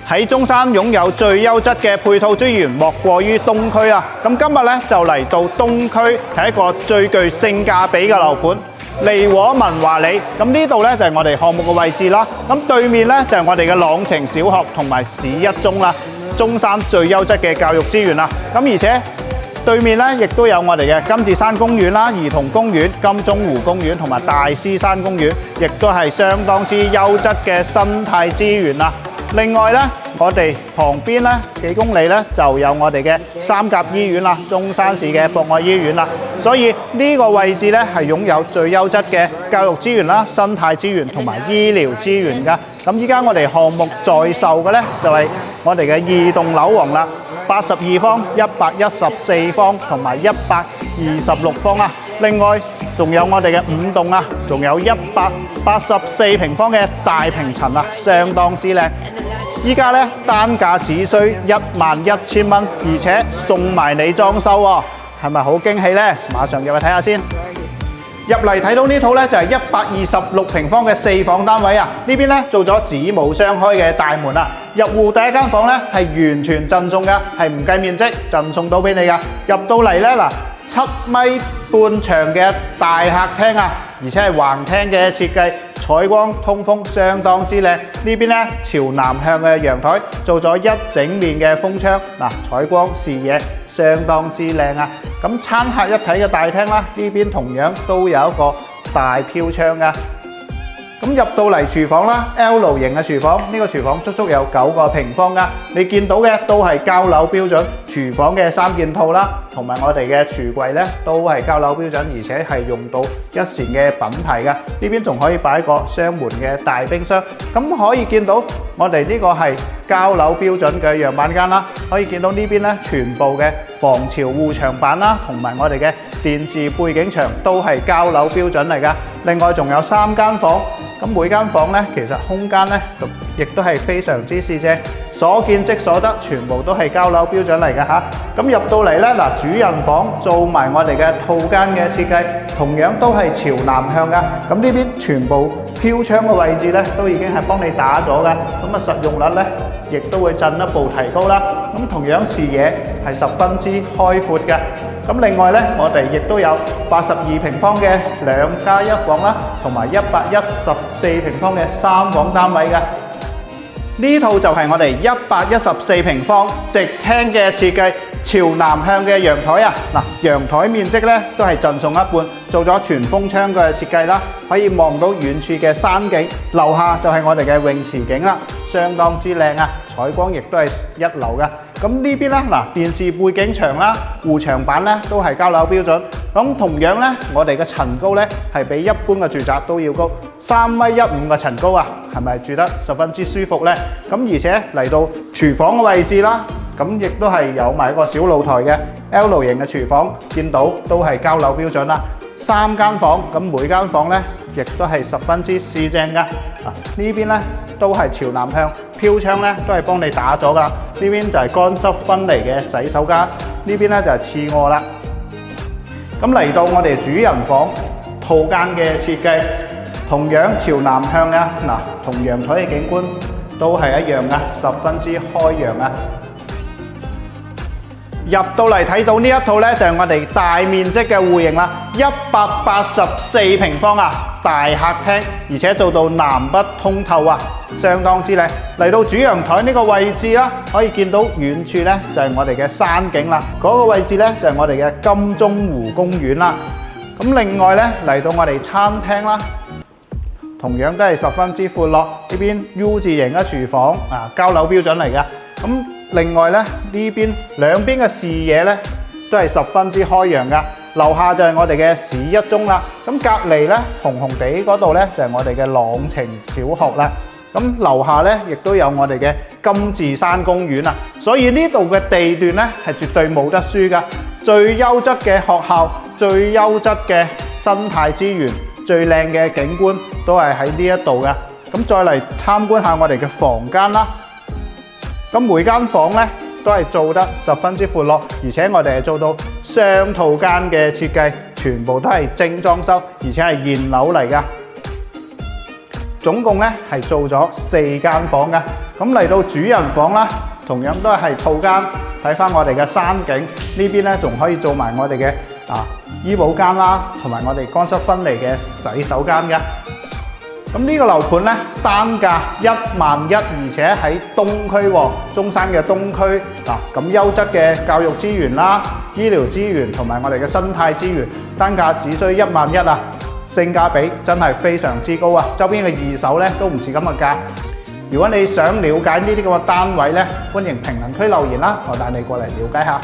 喺中山擁有最優質嘅配套資源，莫過於東區啊！咁今日咧就嚟到東區睇一個最具性價比嘅樓盤——利和文華里。咁呢度咧就係我哋項目嘅位置啦。咁對面咧就係我哋嘅朗晴小學同埋市一中啦，中山最優質嘅教育資源啦。咁而且對面咧亦都有我哋嘅金智山公園啦、兒童公園、金鐘湖公園同埋大獅山公園，亦都係相當之優質嘅生態資源啦。另外咧，我哋旁邊咧幾公里咧就有我哋嘅三甲醫院啦，中山市嘅博愛醫院啦。所以呢個位置咧係擁有最優質嘅教育資源啦、生態資源同埋醫療資源㗎。咁依家我哋項目在售嘅咧就係我哋嘅2棟樓王啦，82方、114方同埋126方啊。另外仲有我哋嘅5棟啊，仲有184平方嘅大平層啊，相當之靚。依家咧單價只需11000蚊，而且送埋你裝修喎，係咪好驚喜呢？馬上入去睇下先。入嚟睇到呢套咧就係126平方嘅4房單位啊！呢邊咧做咗子母雙開嘅大門啊，入戶第一間房咧係完全贈送㗎，係唔計面積贈送到俾你㗎。入到嚟咧嗱，7米半長嘅大客廳啊，而且係橫廳嘅設計，採光通風相當之靚。呢邊咧朝南向嘅陽台做咗一整面嘅風窗，嗱採光視野相當之靚啊！咁餐客一體嘅大廳啦，呢邊同樣都有一個大飄窗㗎。咁入到嚟廚房啦 ，L 型嘅廚房，呢個廚房足足有9個平方㗎。你見到嘅都係交樓標準，廚房嘅3件套啦，同埋我哋嘅櫥櫃咧都係交樓標準，而且係用到一線嘅品牌㗎。呢邊仲可以擺個雙門嘅大冰箱。咁可以見到我哋呢個係交樓標準嘅樣板間啦。可以見到呢邊咧全部嘅防潮護牆板啦，同埋我哋嘅電視背景牆都係交樓標準嚟㗎。另外仲有3間房。咁每間房咧，其實空間咧，亦都係非常之四正，所見即所得，全部都係交樓標準嚟嘅嚇。咁入到嚟咧，嗱主人房做埋我哋嘅套間嘅設計，同樣都係朝南向噶。咁呢邊全部飄窗嘅位置咧，都已經係幫你打咗嘅。咁啊實用率咧，亦都會進一步提高啦。咁同樣視野係十分之開闊嘅。咁另外咧，我哋亦都有82平方嘅2+1房啦，同埋114平方嘅3房單位嘅。呢套就係我哋114平方直廳嘅設計，朝南向嘅陽台啊！嗱，陽台面積咧都係贈送一半，做咗全封窗嘅設計啦，可以望到遠處嘅山景。樓下就係我哋嘅泳池景啦，相當之靚啊！採光亦都係一流嘅。咁呢邊咧，嗱電視背景牆啦、護牆板咧都係交樓標準。咁同樣咧，我哋嘅層高咧係比一般嘅住宅都要高，3.15米嘅層高啊，係咪住得十分之舒服咧？咁而且嚟到廚房嘅位置啦，咁亦都係有埋一個小露台嘅 L 型嘅廚房，見到都係交樓標準啦。3間房，咁每間房咧亦都係十分之四正㗎。呢邊咧都係朝南向，飄窗咧都係幫你打咗㗎。呢邊就係乾濕分離嘅洗手間，呢邊咧就係次臥啦。咁嚟到我哋主人房套間嘅設計，同樣朝南向㗎。嗱，同陽台嘅景觀都係一樣㗎，十分之開揚啊！入到嚟睇到呢一套咧，就係我哋大面積嘅戶型啦，184平方啊，大客廳，而且做到南北通透啊，相當之靚。嚟到主陽台呢個位置啦，可以見到遠處咧就係我哋嘅山景啦，嗰個位置咧就係我哋嘅金鐘湖公園啦。咁另外咧嚟到我哋餐廳啦，同樣都係十分之闊落，呢邊 U 字型嘅廚房啊，交樓標準嚟㗎。咁另外咧，呢邊兩邊嘅視野咧都係十分之開揚㗎。樓下就係我哋嘅市一中啦，咁隔離咧紅紅地嗰度咧就係我哋嘅朗晴小學啦。咁樓下咧亦都有我哋嘅金智山公園啊，所以呢度嘅地段咧係絕對冇得輸㗎。最優質嘅學校、最優質嘅生態資源、最靚嘅景觀都係喺呢一度㗎。咁再嚟參觀下我哋嘅房間啦。咁每間房咧都係做得十分之闊落，而且我哋係做到雙套間嘅設計，全部都係精裝修，而且係現樓嚟㗎。總共咧係做咗4間房㗎。咁嚟到主人房啦，同樣都係套間，睇翻我哋嘅山景，呢邊咧仲可以做埋我哋嘅醫保間啦，同埋我哋乾濕分離嘅洗手間嘅。咁呢個樓盤咧單價11000，而且喺東區喎，中山嘅東區咁優質嘅教育資源啦、醫療資源同埋我哋嘅生態資源，單價只需11000啊，性價比真係非常之高啊！周邊嘅二手咧都唔似咁嘅價。如果你想了解呢啲咁嘅單位咧，歡迎評論區留言啦，我帶你過嚟了解下。